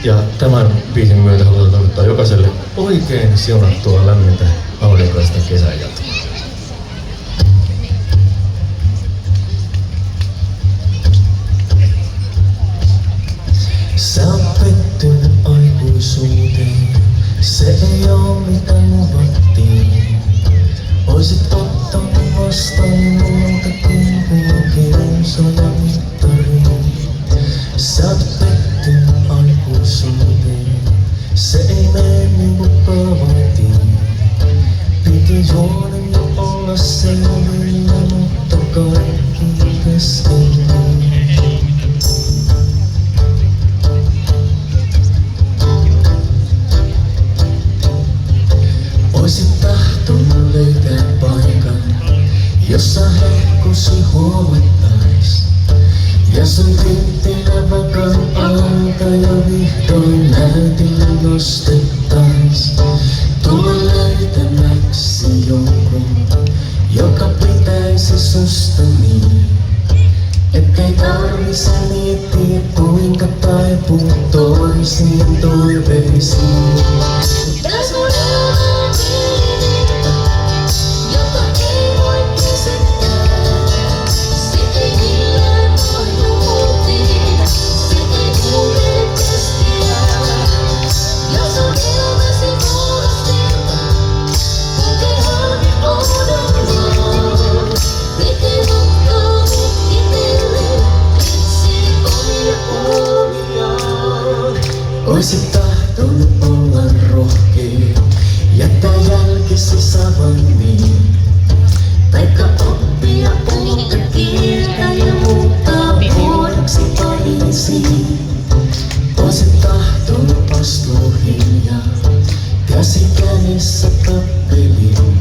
Ja tämän biisin myötä halutaan toivottaa jokaiselle oikein siunattua lämmintä aurinkoista kesän jatkoa. Sä oot pettynyt aikuisuuteen, se ei oo mitä luvattiin. Oisit ottanut vastaan muutakin kuin kiusoja mittariin. Sä oot pettynyt aikuisuuteen, se ei mene niinku kaavailtiin. Piti juonen jo olla selvillä, mutta kaikki kesken. Oisit tahtonut löytää paikan, jossa hehkusi huomattais. Ja sun tinttinä vakan alta jo vihdoin näytillä nostettais. Tulla löytämäksi jonkun, joka pitäisi susta niin, ettei tarvitse miettiä kuinka taipuu toisiin toiveisiin. Täs mun elämä jota ei voi käsittää. Se ei millään mahdu muuttiin, se ei kulje kestiään. Jos on elämäsi puolustelta, kulkehan odomaan. Piti ottaa mut itelle, etsii omia uuniaan. Oisit tahtonut olla rohkea, jättää jälkesi savanniin. Taikka oppia uutta kieltä ja muuttaa vuodeksi Pariisiin. Oisit tahtonut astua hiljaa, käsi kädessä tappeliin.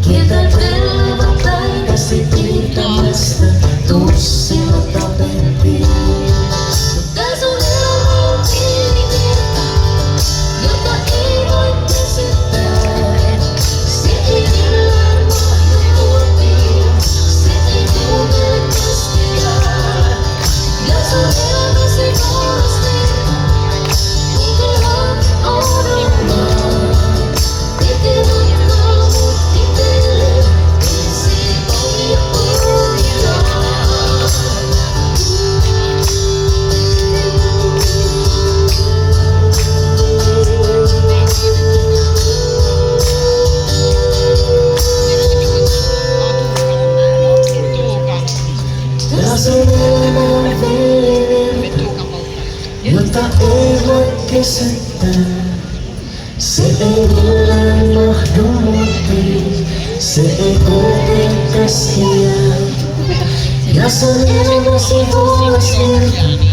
Kieltä velva päiväsi piirtämästä, tussilla tapettiin. Tää sun elämä on pieni virta, jota ei voi käsittää. Se ei millään mahdu muotiin, se ei kulje kestiään. Jos on elämäsi puolustelta, kulkehan odomaan. Piti ottaa mut itelle, etsii omia uuniaan. Ja sun elämä on virta, jota ei voi kesyttää. Se ei millään mahdu muuttiin, se ei kulje käskiään. Ja sun elämäsi vuosvirta,